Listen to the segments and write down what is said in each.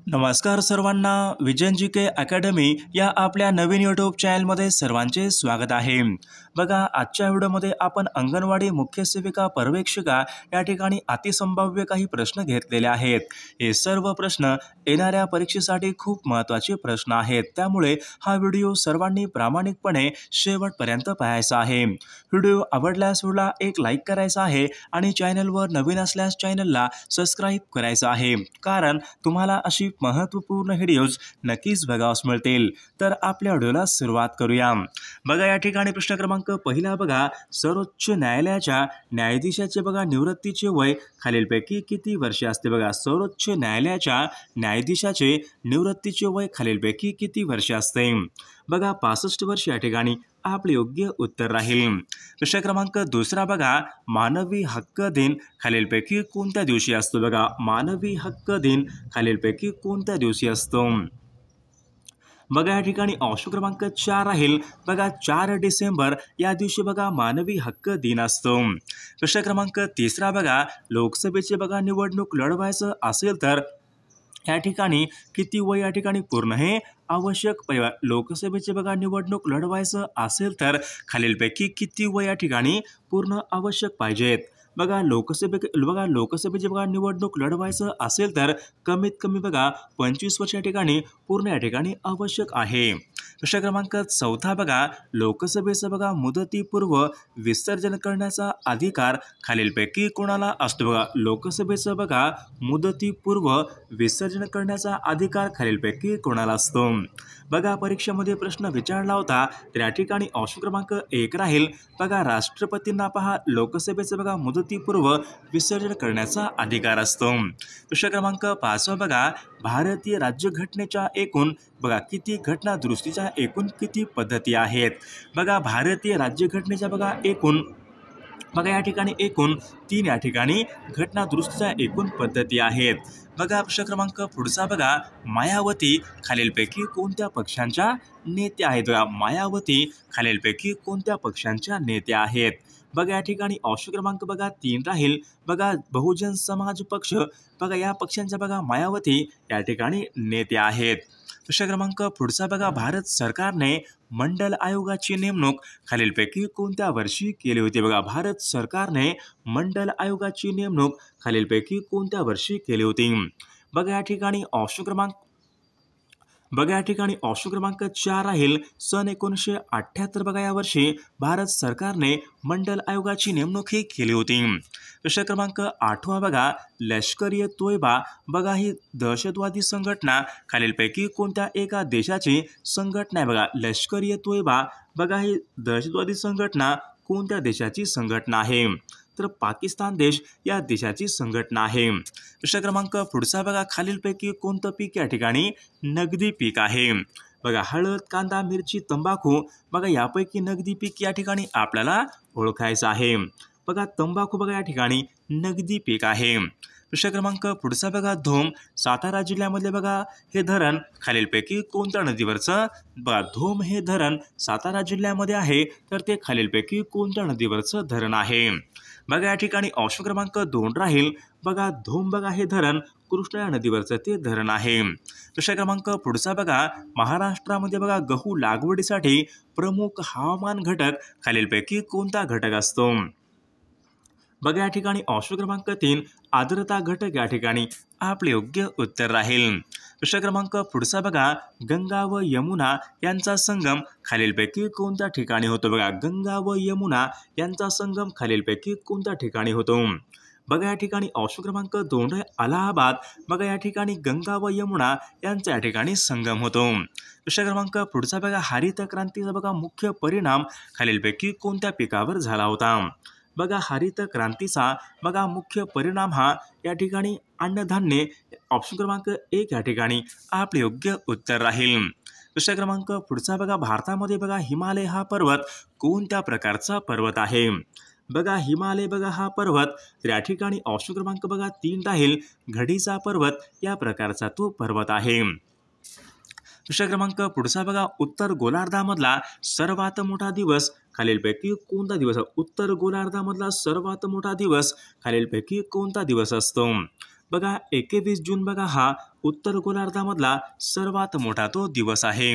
नमस्कार सर्वांना, विजन के अकॅडमी या आपल्या नवीन यूट्यूब चॅनलमध्ये सर्वांचे स्वागत आहे। बघा, आजच्या व्हिडिओमध्ये आपण अंगणवाडी मुख्य सेविका पर्यवेक्षिका या ठिकाणी अतिसंभाव्य काही प्रश्न घेतलेले आहेत। हे सर्व प्रश्न येणाऱ्या परीक्षेसाठी खूप महत्त्वाचे प्रश्न आहेत, त्यामुळे हा व्हिडिओ सर्वांनी प्रामाणिकपणे शेवटपर्यंत पाहायचा आहे। व्हिडिओ आवडल्यास व्हिडिओला एक लाईक करायचा आहे आणि चॅनलवर नवीन असल्यास चॅनलला सबस्क्राइब करायचं आहे, कारण तुम्हाला अशी महत्त्वपूर्ण व्हिडिओज नक्कीच बघावयास मिळतील। तर आपल्या व्हिडिओला सुरुवात करूया। बघा, या ठिकाणी प्रश्न क्रमांक पहिला बघा, सर्वोच्च न्यायालयाच्या न्यायाधीशाचे बघा निवृत्तीचे वय खालीलपैकी किती वर्षे असते? बघा, सर्वोच्च न्यायालयाच्या न्यायाधीशाचे निवृत्तीचे वय खालीलपैकी किती वर्षे असते? बघा, 65 वर्ष या ठिकाणी आपले योग्य उत्तर राहील। प्रश्न क्रमांक दुसरा बघा, मानवी हक्क दिन खालीलपैकी कोणत्या दिवशी असतो? बघा, मानवी हक्क दिन खालीलपैकी कोणत्या दिवशी असतो? बघा, या ठिकाणी ऑप्शन क्रमांक 4 राहील। बघा, 4 डिसेंबर या दिवशी बघा मानवी हक्क दिन असतो। प्रश्न क्रमांक तिसरा बघा, लोकसभेचे बघा निवडणूक लढवायचं असेल तर या ठिकाणी किती वय या ठिकाणी पूर्ण हे आवश्यक? लोकसभेचे बघा निवडणूक लढवायचं असेल तर खालीलपैकी किती वय या ठिकाणी पूर्ण आवश्यक पाहिजेत? बघा, लोकसभेचे बघा निवडणूक लढवायचं असेल तर कमीत कमी बघा 25 वर्ष या ठिकाणी पूर्ण या ठिकाणी आवश्यक आहे। प्रश्न क्रमांक चौथा बघा, लोकसभेचं बघा मुदतीपूर्व विसर्जन करण्याचा अधिकार खालीलपैकी कोणाला असतो? बघा, लोकसभेचं बघा मुदतीपूर्व विसर्जन करण्याचा अधिकार खालीलपैकी कोणाला असतो? बघा, परीक्षेमध्ये प्रश्न विचारला होता, तर या ठिकाणी ऑप्शन क्रमांक 1 राहील। बघा, राष्ट्रपतींना पहा लोकसभेचं बघा मुदतीपूर्व विसर्जन करण्याचा अधिकार असतो। प्रश्न क्रमांक 5 बघा, भारतीय राज्यघटनेच्या एकूण बघा किती घटना दुरुस्तीच्या एकूण किती पद्धती आहेत? बघा, भारतीय राज्यघटनेच्या बघा एकूण बघा या ठिकाणी एकूण 3 या ठिकाणी घटना दुरुस्तीच्या एकूण पद्धती आहेत। बघा, प्रश्न क्रमांक पुढचा बघा, मायावती खालीलपैकी कोणत्या पक्षांच्या नेत्या आहेत? बघा, मायावती खालीलपैकी कोणत्या पक्षांच्या नेत्या आहेत? बघा, या ठिकाणी ऑप्शन क्रमांक बघा 3 राहील। बघा, बहुजन समाज पक्ष बघा या पक्षांच्या बघा मायावती या ठिकाणी नेत्या आहेत। प्रश्न क्रमांक पुढचा बघा, भारत सरकारने मंडल आयोगाची नेमणूक खालीलपैकी कोणत्या वर्षी केली होती? बघा, भारत सरकारने मंडल आयोगाची नेमणूक खालीलपैकी कोणत्या वर्षी केली होती? बघा, या ठिकाणी ऑप्शन क्रमांक 4 राहील। सन 1978 बघा या वर्षी भारत सरकारने मंडल आयोगाची नेमणूक ही केली होती। प्रश्न क्रमांक 8 बघा, लष्कर-ए-तोयबा बघा ही दहशतवादी संघटना खालीलपैकी कोणत्या एका देशाची संघटना आहे? बघा, लष्कर-ए-तोयबा बघा ही दहशतवादी संघटना कोणत्या देशाची संघटना आहे? तर पाकिस्तान देश या देशाची संघटना आहे। प्रश्न क्रमांक पुढचा बघा, खालीलपैकी कोणतं पीक या ठिकाणी नगदी पीक आहे? बघा, हळद, कांदा, मिरची, तंबाखू बघा यापैकी नगदी पीक या ठिकाणी आपल्याला ओळखायचं आहे। बघा, तंबाखू बघा या ठिकाणी नगदी पीक आहे। प्रश्न क्रमांक पुढचा बघा, धोम सातारा जिल्ह्यामध्ये बघा हे धरण खालीलपैकी कोणत्या नदीवरचं? बघा, धोम हे धरण सातारा जिल्ह्यामध्ये आहे, तर ते खालीलपैकी कोणत्या नदीवरचं धरण आहे? बघा, या ठिकाणी ऑप्शन क्रमांक 2 राहील। बघा, धोम बघा हे धरण कृष्णा या नदीवरचं ते धरण आहे। प्रश्न क्रमांक पुढचा बघा, महाराष्ट्रामध्ये बघा गहू लागवडीसाठी प्रमुख हवामान घटक खालीलपैकी कोणता घटक असतो? बघा, या ठिकाणी ऑप्शन क्रमांक 3 आर्द्रता घटक या ठिकाणी आपले योग्य उत्तर राहील। प्रश्न क्रमांक पुढचा बघा, गंगा व यमुना यांचा संगम खालीलपैकी कोणत्या ठिकाणी होतो? बघा, गंगा व यमुना यांचा संगम खालीलपैकी कोणत्या ठिकाणी होतो? बघा, या ठिकाणी ऑप्शन क्रमांक 2 अलाहाबाद बघा या ठिकाणी गंगा व यमुना यांचा या ठिकाणी संगम होतो। प्रश्न क्रमांक पुढचा बघा, हरित क्रांतीचा बघा मुख्य परिणाम खालीलपैकी कोणत्या पिकावर झाला होता? बघा, हरित क्रांतीचा बघा मुख्य परिणाम हा या ठिकाणी अन्नधान्य ऑप्शन क्रमांक 1 या ठिकाणी आपले योग्य उत्तर राहील। प्रश्न क्रमांक पुढचा बघा, भारतामध्ये बघा हिमालय हा पर्वत कोणत्या प्रकारचा पर्वत आहे? बघा, हिमालय बघा हा पर्वत तर या ठिकाणी ऑप्शन क्रमांक बघा 3 राहील। घडीचा पर्वत या प्रकारचा तो पर्वत आहे। प्रश्न क्रमांक पुढचा बघा, उत्तर गोलार्धामधला सर्वात मोठा दिवस खालीलपैकी कोणता दिवस? उत्तर गोलार्धामधला सर्वात मोठा दिवस खालीलपैकी कोणता दिवस असतो? बघा 21 जून बघा हा उत्तर गोलार्धामधला सर्वात मोठा तो दिवस आहे.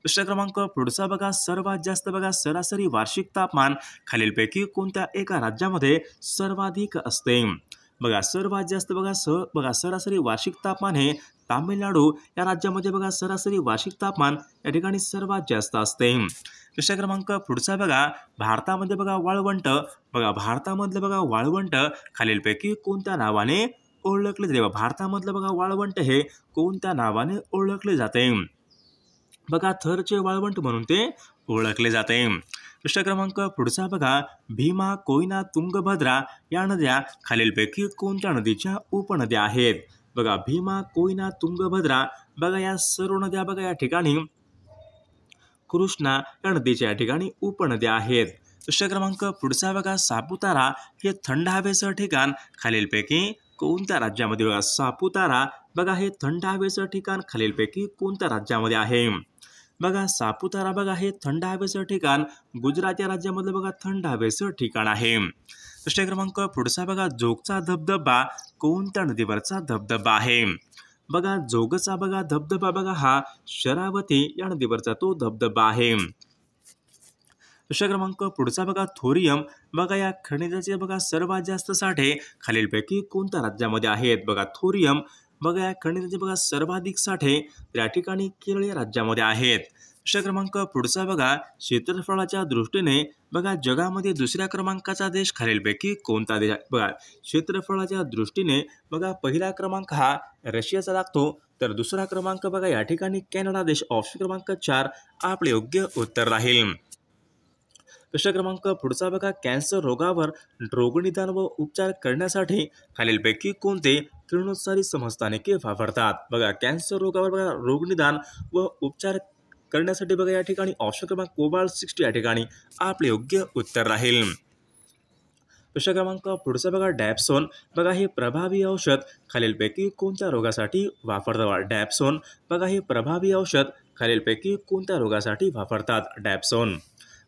दुसरा क्रमांक पुढचा बघा सर्वात जास्त बघा सरासरी वार्षिक तापमान खालीलपैकी कोणत्या एका राज्यामध्ये सर्वाधिक असते. बघा सर्वात जास्त बघा सरासरी वार्षिक तापमान हे तामिळनाडू या राज्यामध्ये बघा सरासरी वार्षिक तापमान या ठिकाणी सर्वात जास्त असते. दुसरा क्रमांक पुढचा बघा भारतामध्ये बघा वाळवंट बघा भारतामधलं बघा वाळवंट खालीलपैकी कोणत्या नावाने ओळखले जाते. भारतामधलं बघा वाळवंट हे कोणत्या नावाने ओळखले जाते. बघा थरचे वाळवंट म्हणून ते ओळखले जाते. दुसरा क्रमांक पुढचा बघा भीमा, कोयना, तुंगभद्रा या नद्या खालीलपैकी कोणत्या नदीच्या उपनद्या आहेत. बघा भीमा, कोयना, तुंगभद्रा बघा या सर्व नद्या बघा या ठिकाणी कृष्णा या नदीच्या या ठिकाणी उपनद्या आहेत. दुसरा क्रमांक पुढचा बघा सापुतारा हे थंड हवेचं ठिकाण खालीलपैकी कोणत्या राज्यामध्ये बघा सापुतारा बघा हे थंड हवेचं ठिकाण खालीलपैकी कोणत्या राज्यामध्ये आहे. बघा सापुतारा बघा हे थंड हवेचं ठिकाण गुजरात या राज्यामधलं बघा थंड हवेचं ठिकाण आहे. दुसरा क्रमांक पुढचा बघा जोगचा धबधबा कोणत्या नदीवरचा धबधबा आहे. बघा जोगचा बघा धबधबा बघा हा शरावती या नदीवरचा तो धबधबा आहे. दुसरा क्रमांक पुढचा बघा थोरियम बघा या खनिजाचे बघा सर्वात जास्त साठे खालीलपैकी कोणत्या राज्यामध्ये आहेत. बघा थोरियम बघा या खनिजाचे बघा सर्वाधिक साठे या ठिकाणी केरळ या राज्यामध्ये आहेत. दुसरा क्रमांक पुढचा बघा क्षेत्रफळाच्या दृष्टीने बघा जगामध्ये दुसऱ्या क्रमांकाचा देश खालीलपैकी कोणता देश आहे. बघा क्षेत्रफळाच्या दृष्टीने बघा पहिला क्रमांक हा रशियाचा लागतो, तर दुसरा क्रमांक बघा या ठिकाणी कॅनडा देश. ऑप्शन क्रमांक 4 आपले योग्य उत्तर राहील. दुसरा क्रमांक पुढचा बघा कॅन्सर रोगावर रोगनिदान व उपचार करण्यासाठी खालीलपैकी कोणते किरणोत्सारी समस्थानिके वापरतात. बघा कॅन्सर रोगावर बघा रोगनिदान व उपचार करण्यासाठी बघा या ठिकाणी ऑप्शन क्रमांक कोबाल्ट-60 या ठिकाणी आपले योग्य उत्तर राहील. दुसरा क्रमांक पुढचा बघा डॅप्सोन बघा हे प्रभावी औषध खालीलपैकी कोणत्या रोगासाठी वापरतात. डॅप्सोन बघा हे प्रभावी औषध खालीलपैकी कोणत्या रोगासाठी वापरतात. डॅप्सोन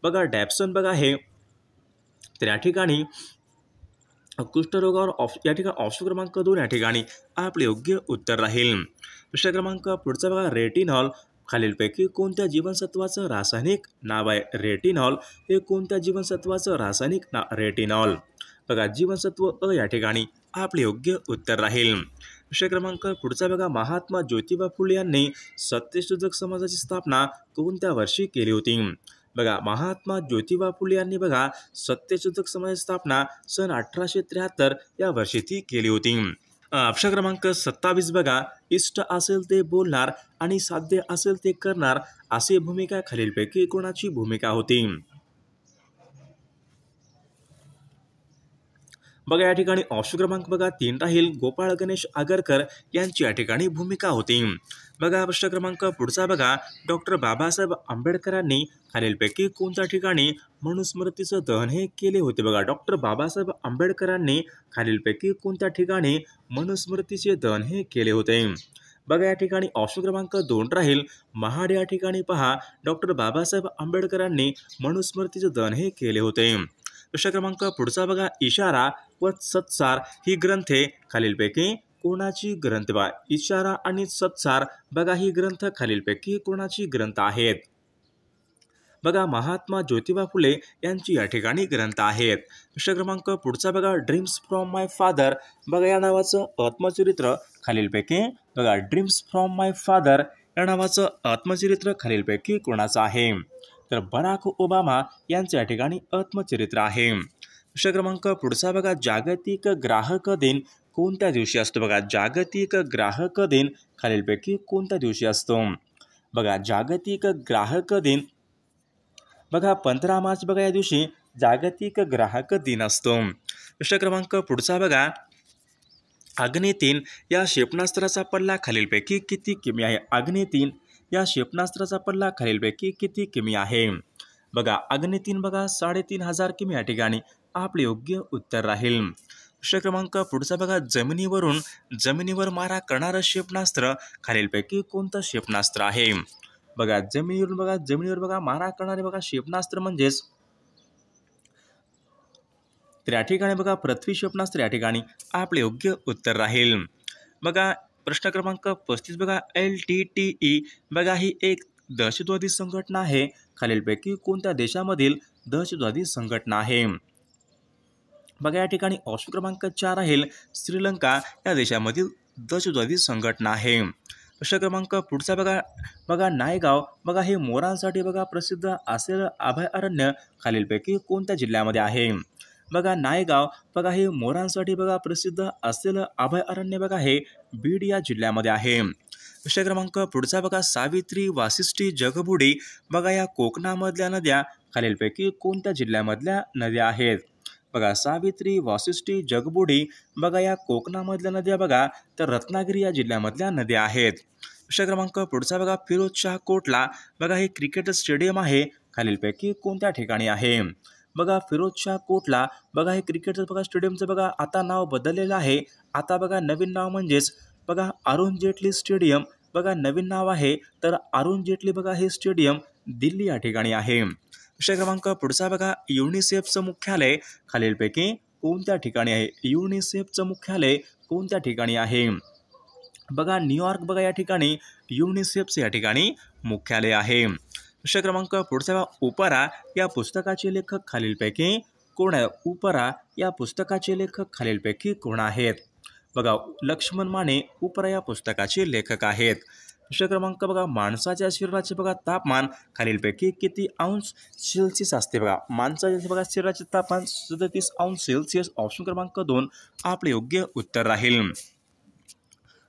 बघा डॅप्सोन बघा हे तर या ठिकाणी कुष्ठरोगावर या ठिकाणी ऑप्शन क्रमांक 2 या ठिकाणी आपले योग्य उत्तर राहील. दुसरा क्रमांक पुढचा बघा रेटिनॉल खालीलपैकी कोणत्या जीवनसत्वाचं रासायनिक नाव आहे. रेटिनॉल हे कोणत्या जीवनसत्वाचं रासायनिक नाव. रेटिनॉल बघा जीवनसत्व अ या ठिकाणी आपले योग्य उत्तर राहील. दुसरा क्रमांक पुढचा बघा महात्मा ज्योतिबा फुले यांनी सत्यशोधक समाजाची स्थापना कोणत्या वर्षी केली होती. बघा महात्मा ज्योतिबा फुले यांनी बघा सत्यशोधक समाजाची स्थापना सन 1873 या वर्षी ती केली होती. ऑप्शन क्रमांक 27 बघा इष्ट असेल ते बोलणार आणि साध्य असेल ते करणार अशी भूमिका खालीलपैकी कोणाची भूमिका होती. बघा या ठिकाणी ऑप्शन क्रमांक बघा 3 राहील गोपाळ गणेश आगरकर यांची या ठिकाणी भूमिका होती. बघा प्रश्न क्रमांक पुढचा बघा डॉक्टर बाबासाहेब आंबेडकरांनी खालीलपैकी कोणत्या ठिकाणी मनुस्मृतीचं दहन हे केले होते. बघा डॉक्टर बाबासाहेब आंबेडकरांनी खालीलपैकी कोणत्या ठिकाणी मनुस्मृतीचे दहन हे केले होते. बघा या ठिकाणी ऑप्शन क्रमांक 2 राहील महाड या ठिकाणी पहा डॉक्टर बाबासाहेब आंबेडकरांनी मनुस्मृतीचं दहन हे केले होते. दुसरा क्रमांक पुढचा बघा इशारा व सत्सार ही ग्रंथे खालीलपैकी कोणाची ग्रंथ. बघा इशारा आणि सत्सार बघा ही ग्रंथ खालीलपैकी कोणाची ग्रंथ आहेत. बघा महात्मा ज्योतिबा फुले यांची या ठिकाणी ग्रंथ आहेत. दुसरा क्रमांक पुढचा बघा ड्रीम्स फ्रॉम माय फादर बघा या नावाचं आत्मचरित्र खालीलपैकी बघा ड्रीम्स फ्रॉम माय फादर या नावाचं आत्मचरित्र खालीलपैकी कोणाचं आहे. तर बराक ओबामा यांचं या ठिकाणी आत्मचरित्र आहे. दुसरा क्रमांक पुढचा बघा जागतिक ग्राहक दिन कोणत्या दिवशी असतो. बघा जागतिक ग्राहक दिन खालीलपैकी कोणत्या दिवशी असतो. बघा जागतिक ग्राहक दिन बघा 15 मार्च बघा या दिवशी जागतिक ग्राहक दिन असतो. दुसरा क्रमांक पुढचा बघा अग्नि 3 या क्षेपणास्त्राचा पल्ला खालीलपैकी किती किमी आहे. अग्नि 3 या क्षेपणास्त्राचा पल्ला खालीलपैकी किती किमी आहे. बघा अग्नि 3 बघा 3500 किमी या ठिकाणी आपले योग्य उत्तर राहील. दुसरा क्रमांक पुढचा बघा जमिनीवर मारा करणारं क्षेपणास्त्र खालीलपैकी कोणतं क्षेपणास्त्र आहे. बघा जमिनीवर बघा मारा करणारे बघा क्षेपणास्त्र म्हणजेच तर या ठिकाणी बघा पृथ्वी क्षेपणास्त्र या ठिकाणी आपले योग्य उत्तर राहील. बघा प्रश्न क्रमांक 35 बघा LTTE बघा ही एक दहशतवादी संघटना आहे. खालीलपैकी कोणत्या देशामधील दहशतवादी संघटना आहे? बघा या ठिकाणी ऑप्शन क्रमांक 4 आहे श्रीलंका या देशामधील दहशतवादी संघटना आहे. प्रश्न क्रमांक पुढचा बघा बघा नायगाव बघा हे मोरांसाठी बघा प्रसिद्ध असलेलं अभयारण्य खालीलपैकी कोणत्या जिल्ह्यामध्ये आहे? बघा नायगाव बघा हे मोरांसाठी बघा प्रसिद्ध असलेलं अभयारण्य बघा हे बीड या जिल्ह्यामध्ये आहे. विषय क्रमांक पुढचा बघा सावित्री, वाशिष्ठी, जगबुडी बघा या कोकणामधल्या नद्या खालीलपैकी कोणत्या जिल्ह्यामधल्या नद्या आहेत? बघा सावित्री, वाशिष्ठी, जगबुडी बघा या कोकणामधल्या नद्या बघा तर रत्नागिरी या जिल्ह्यामधल्या नद्या आहेत. विषय क्रमांक पुढचा बघा फिरोजशाह कोटला बघा हे क्रिकेट स्टेडियम आहे खालीलपैकी कोणत्या ठिकाणी आहे? बघा फिरोजशाह कोटला बघा हे क्रिकेटचं बघा स्टेडियमचं बघा आता नाव बदललेलं आहे. आता बघा नवीन नाव म्हणजेच बघा अरुण जेटली स्टेडियम बघा नवीन नाव आहे. तर अरुण जेटली बघा हे स्टेडियम दिल्ली या ठिकाणी आहे. विषय क्रमांक पुढचा बघा युनिसेफचं मुख्यालय खालीलपैकी कोणत्या ठिकाणी आहे? युनिसेफचं मुख्यालय कोणत्या ठिकाणी आहे? बघा न्यूयॉर्क बघा या ठिकाणी युनिसेफचं या ठिकाणी मुख्यालय आहे. विषय क्रमांक पुढचा बघा उपरा या पुस्तकाचे लेखक खालीलपैकी कोण आहे? उपरा या पुस्तकाचे लेखक खालीलपैकी कोण आहेत? बघा लक्ष्मण माने उपरा या पुस्तकाचे लेखक आहेत. विषय क्रमांक बघा माणसाच्या शरीराचे बघा तापमान खालीलपैकी किती अंश सेल्सिअस असते? बघा माणसाच्या बघा शरीराचे तापमान 37 अंश सेल्सिअस. ऑप्शन क्रमांक 2 आपले योग्य उत्तर राहील.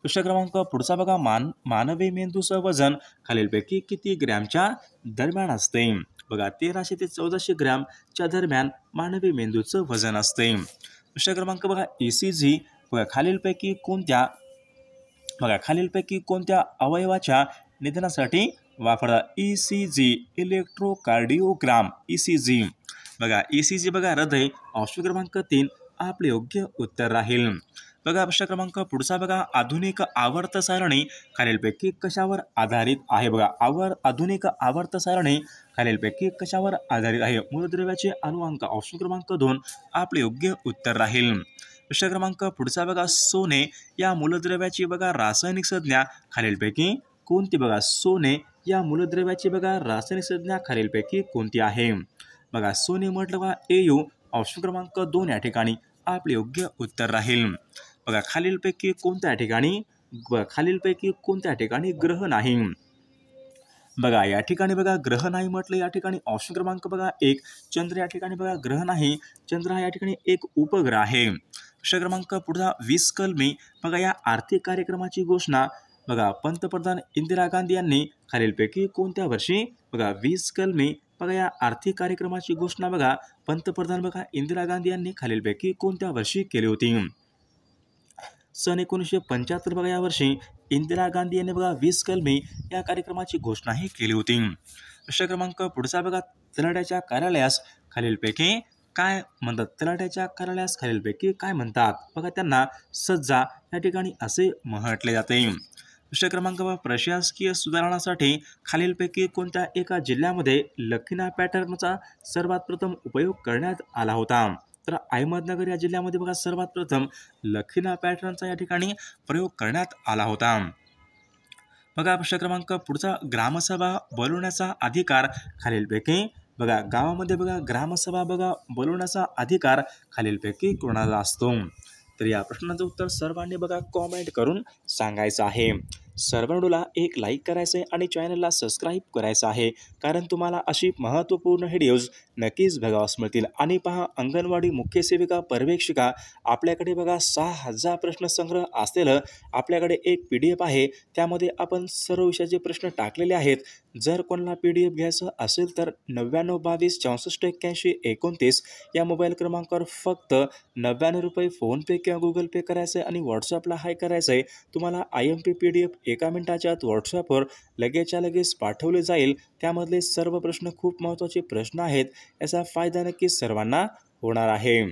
विषय क्रमांक पुढचा बघा मानवी मेंदूचं वजन खालीलपैकी किती ग्रॅमच्या दरम्यान असते? बघा 1300 ते 1400 ग्रॅमच्या दरम्यान मानवी मेंदूचं वजन असते. विषय क्रमांक बघा ECG बघा खालीलपैकी कोणत्या अवयवाच्या निदानासाठी वापरतात? ECG इलेक्ट्रोकार्डिओग्राम ECG बघा ECG बघा हृदय. ऑप्शन क्रमांक 3 आपले योग्य उत्तर राहील. बघा प्रश्न क्रमांक पुढचा बघा आधुनिक आवर्त सारणी खालीलपैकी कशावर आधारित आहे? बघा आधुनिक आवर्त सारणी खालीलपैकी कशावर आधारित आहे? मूलद्रव्याचे अनुअंक. ऑप्शन क्रमांक 2 आपले योग्य उत्तर राहील. विषय क्रमांक पुढचा बघा सोने या मूलद्रव्याची बघा रासायनिक संज्ञा खालीलपैकी कोणती? बघा सोने या मूलद्रव्याची बघा रासायनिक संज्ञा खालीलपैकी कोणती आहे? बघा सोने म्हटलं बघा AU. ऑप्शन क्रमांक 2 या ठिकाणी आपले योग्य उत्तर राहील. बघा खालीलपैकी कोणत्या ठिकाणी ग्रह नाही? बघा या ठिकाणी बघा ग्रह नाही म्हटलं या ठिकाणी ऑप्शन क्रमांक बघा 1 चंद्र या ठिकाणी बघा ग्रह नाही. चंद्र हा या ठिकाणी एक उपग्रह आहे. विषय क्रमांक पुढचा 20 कलमी बघा या आर्थिक कार्यक्रमाची घोषणा बघा पंतप्रधान इंदिरा गांधी यांनी खालीलपैकी कोणत्या वर्षी? बघा 20 कलमी बघा या आर्थिक कार्यक्रमाची घोषणा बघा पंतप्रधान बघा इंदिरा गांधी यांनी खालीलपैकी कोणत्या वर्षी केली होती? सन 1975 बघा या वर्षी इंदिरा गांधी यांनी बघा 20 कलमी या कार्यक्रमाची घोषणाही केली होती. विषय क्रमांक पुढचा बघा तलाठ्याच्या कार्यालयास खालीलपैकी काय म्हणतात? तलाठ्याच्या कार्यालयास खालीलपैकी काय म्हणतात? बघा त्यांना सज्जा या ठिकाणी असे म्हटले जाते. विषय क्रमांक प्रशासकीय सुधारणासाठी खालीलपैकी कोणत्या एका जिल्ह्यामध्ये लखीना पॅटर्नचा सर्वात प्रथम उपयोग करण्यात आला होता? तर अहमदनगर या जिल्ह्यामध्ये बघा सर्वात प्रथम लखीना पॅटर्नचा या ठिकाणी प्रयोग करण्यात आला होता. बघा विषय क्रमांक पुढचा ग्रामसभा बोलवण्याचा अधिकार खालीलपैकी बघा गावामध्ये बघा ग्रामसभा बघा बोलवण्याचा अधिकार खालीलपैकी कोणाला असतो? तर या प्रश्नाचं उत्तर सर्वांनी बघा कॉमेंट करून सांगायचं आहे. सर्वांना एक लाईक करायचं आहे आणि चॅनलला सबस्क्राईब करायचं आहे, कारण तुम्हाला अशी महत्त्वपूर्ण व्हिडिओज नक्कीच बघावास मिळतील. आणि पहा अंगणवाडी मुख्य सेविका पर्यवेक्षिका आपल्याकडे बघा 6000 प्रश्नसंग्रह असलेलं आपल्याकडे एक PDF आहे. त्यामध्ये आपण सर्व विषयाचे प्रश्न टाकलेले आहेत. जर कोणाला PDF घ्यायचं असेल तर 9922 64 81 29 या मोबाईल क्रमांकावर फक्त 99 रुपये फोनपे किंवा गुगल पे करायचं आहे आणि व्हॉट्सअपला हाय करायचं आहे. तुम्हाला IMP PDF 1 मिनिटाच्या आत व्हॉट्सअपवर लगेचच्या लगेच पाठवले जाईल. त्यामधले सर्व प्रश्न खूप महत्त्वाचे प्रश्न आहेत. याचा फायदा नक्कीच सर्वांना होणार आहे.